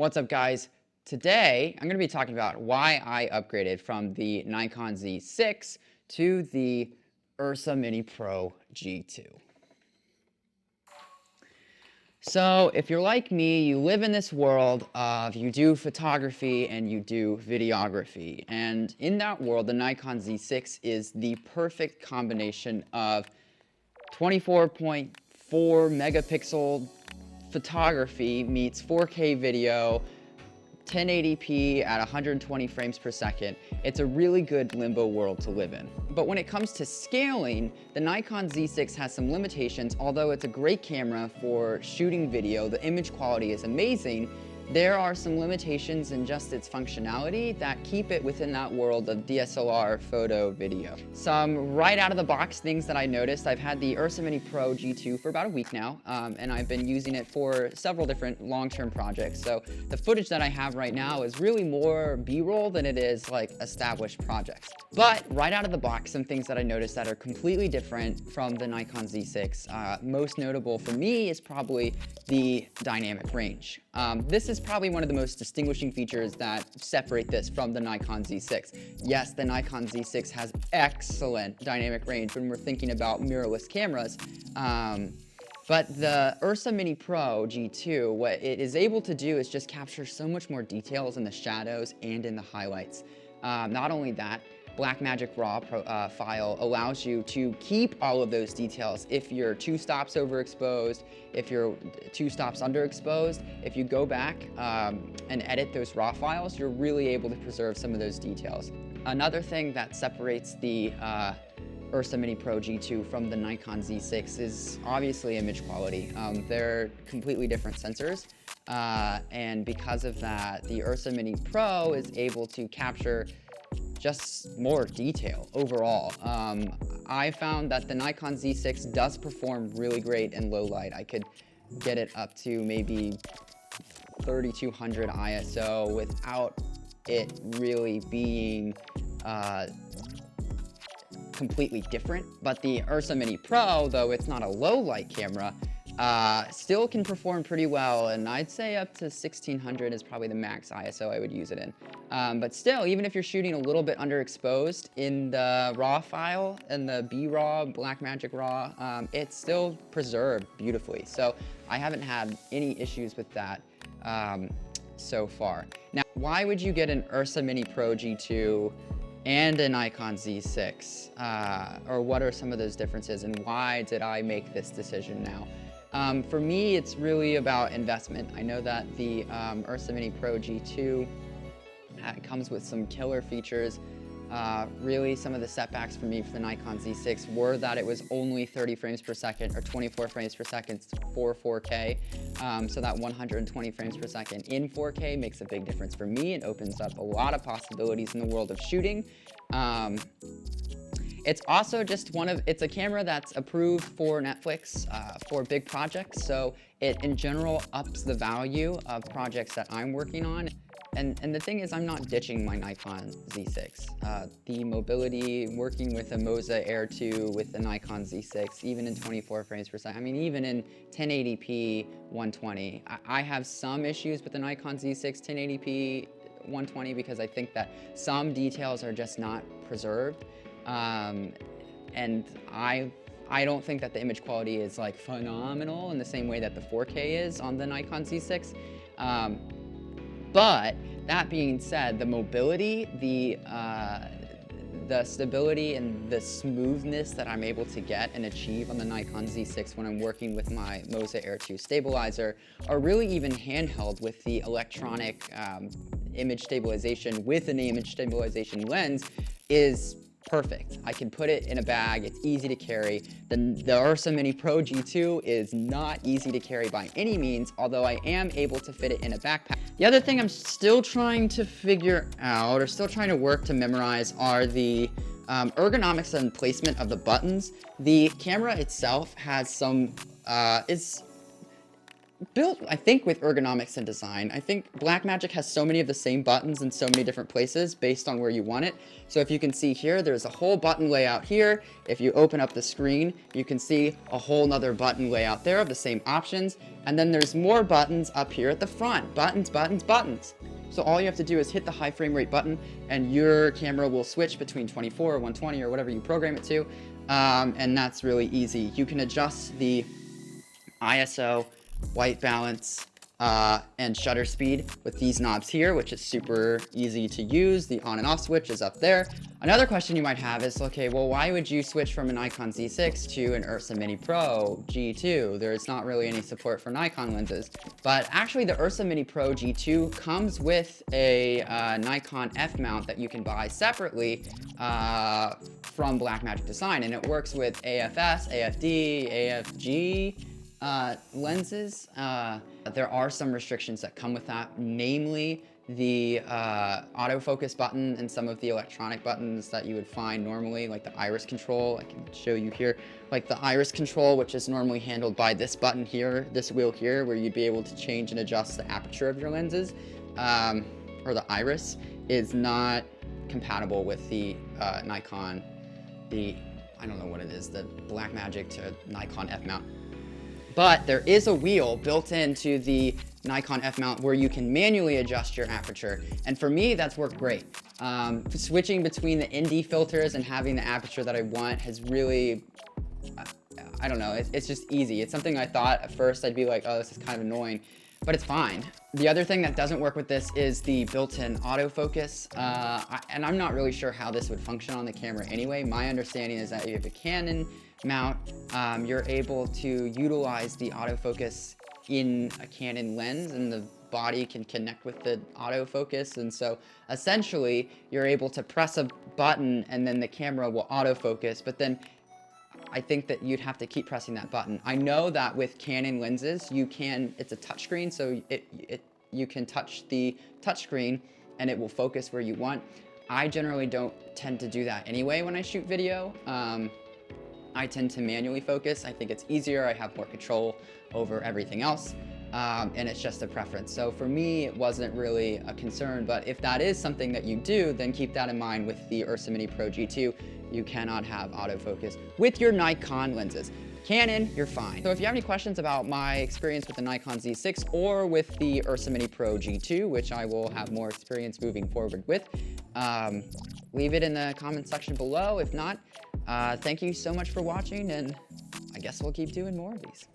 What's up, guys? Today, I'm going to be talking about why I upgraded from the Nikon Z6 to the URSA Mini Pro G2. So, if you're like me, you live in this world of you do photography and you do videography. And in that world, the Nikon Z6 is the perfect combination of 24.4 megapixel photography meets 4K video, 1080p at 120 frames per second. It's a really good limbo world to live in. But when it comes to scaling, the Nikon Z6 has some limitations. Although it's a great camera for shooting video, the image quality is amazing. There are some limitations in just its functionality that keep it within that world of DSLR photo video. Some right out of the box things that I noticed: I've had the URSA Mini Pro G2 for about a week now, and I've been using it for several different long-term projects. So the footage that I have right now is really more B-roll than it is like established projects. But right out of the box, some things that I noticed that are completely different from the Nikon Z6. Most notable for me is probably the dynamic range. This is probably one of the most distinguishing features that separate this from the Nikon Z6. Yes, the Nikon Z6 has excellent dynamic range when we're thinking about mirrorless cameras, but the URSA Mini Pro G2, what it is able to do is just capture so much more details in the shadows and in the highlights. Not only that, Blackmagic RAW file allows you to keep all of those details. If you're 2 stops overexposed, if you're 2 stops underexposed, if you go back and edit those RAW files, you're really able to preserve some of those details. Another thing that separates the URSA Mini Pro G2 from the Nikon Z6 is obviously image quality. They're completely different sensors, and because of that, the URSA Mini Pro is able to capture just more detail overall. I found that the Nikon Z6 does perform really great in low light. I could get it up to maybe 3200 ISO without it really being completely different. But the URSA Mini Pro, though it's not a low light camera, still can perform pretty well, and I'd say up to 1600 is probably the max ISO I would use it in. But still, even if you're shooting a little bit underexposed in the RAW file and the B-RAW, Blackmagic RAW, it's still preserved beautifully. So I haven't had any issues with that so far. Now, why would you get an URSA Mini Pro G2 and a Nikon Z6? Or what are some of those differences, and why did I make this decision now? For me, it's really about investment. I know that the URSA Mini Pro G2 comes with some killer features. Really, some of the setbacks for me for the Nikon Z6 were that it was only 30 frames per second or 24 frames per second for 4K. So that 120 frames per second in 4K makes a big difference for me. It opens up a lot of possibilities in the world of shooting. It's also just it's a camera that's approved for Netflix for big projects, so it in general ups the value of projects that I'm working on. And the thing is, I'm not ditching my Nikon Z6. The mobility, working with a Moza Air 2 with the Nikon Z6, even in 24 frames per second, I mean, even in 1080p 120. I have some issues with the Nikon Z6 1080p 120 because I think that some details are just not preserved. And I don't think that the image quality is like phenomenal in the same way that the 4K is on the Nikon Z6. But that being said, the mobility, the stability and the smoothness that I'm able to get and achieve on the Nikon Z6 when I'm working with my Moza Air 2 stabilizer, or really even handheld with the electronic image stabilization with an image stabilization lens, is perfect. I can put it in a bag, it's easy to carry. The URSA Mini Pro G2 is not easy to carry by any means, although I am able to fit it in a backpack. The other thing I'm still trying to figure out, or still trying to work to memorize, are the ergonomics and placement of the buttons. The camera itself has some, built, I think, with ergonomics and design. I think Blackmagic has so many of the same buttons in so many different places based on where you want it. So if you can see here, there's a whole button layout here. If you open up the screen, you can see a whole nother button layout there of the same options. And then there's more buttons up here at the front. Buttons, buttons, buttons. So all you have to do is hit the high frame rate button and your camera will switch between 24 or 120 or whatever you program it to. And that's really easy. You can adjust the ISO, white balance, and shutter speed with these knobs here, which is super easy to use. The on and off switch is up there. Another question you might have is, okay, well, why would you switch from a Nikon Z6 to an URSA Mini Pro G2? There's not really any support for Nikon lenses. But actually, the URSA Mini Pro G2 comes with a Nikon F mount that you can buy separately from Blackmagic Design, and it works with AFS, AFD, AFG, lenses. There are some restrictions that come with that, namely the autofocus button and some of the electronic buttons that you would find normally, like the iris control. I can show you here, like the iris control, which is normally handled by this button here, this wheel here, where you'd be able to change and adjust the aperture of your lenses, or the iris, is not compatible with the Nikon, I don't know what it is, the Blackmagic to Nikon F mount. But there is a wheel built into the Nikon F mount where you can manually adjust your aperture. And for me, that's worked great. Switching between the Indi filters and having the aperture that I want has really, I don't know, it's just easy. It's something I thought at first I'd be like, oh, this is kind of annoying, but it's fine. The other thing that doesn't work with this is the built-in autofocus. And I'm not really sure how this would function on the camera anyway. My understanding is that you have a Canon mount, you're able to utilize the autofocus in a Canon lens, and the body can connect with the autofocus. And so essentially you're able to press a button and then the camera will autofocus, but then I think that you'd have to keep pressing that button. I know that with Canon lenses, you can, it's a touchscreen, so you can touch the touchscreen and it will focus where you want. I generally don't tend to do that anyway when I shoot video. I tend to manually focus. I think it's easier. I have more control over everything else. And it's just a preference. So for me, it wasn't really a concern, but if that is something that you do, then keep that in mind with the URSA Mini Pro G2. You cannot have autofocus with your Nikon lenses. Canon, you're fine. So if you have any questions about my experience with the Nikon Z6 or with the URSA Mini Pro G2, which I will have more experience moving forward with, leave it in the comment section below. If not, thank you so much for watching, and I guess we'll keep doing more of these.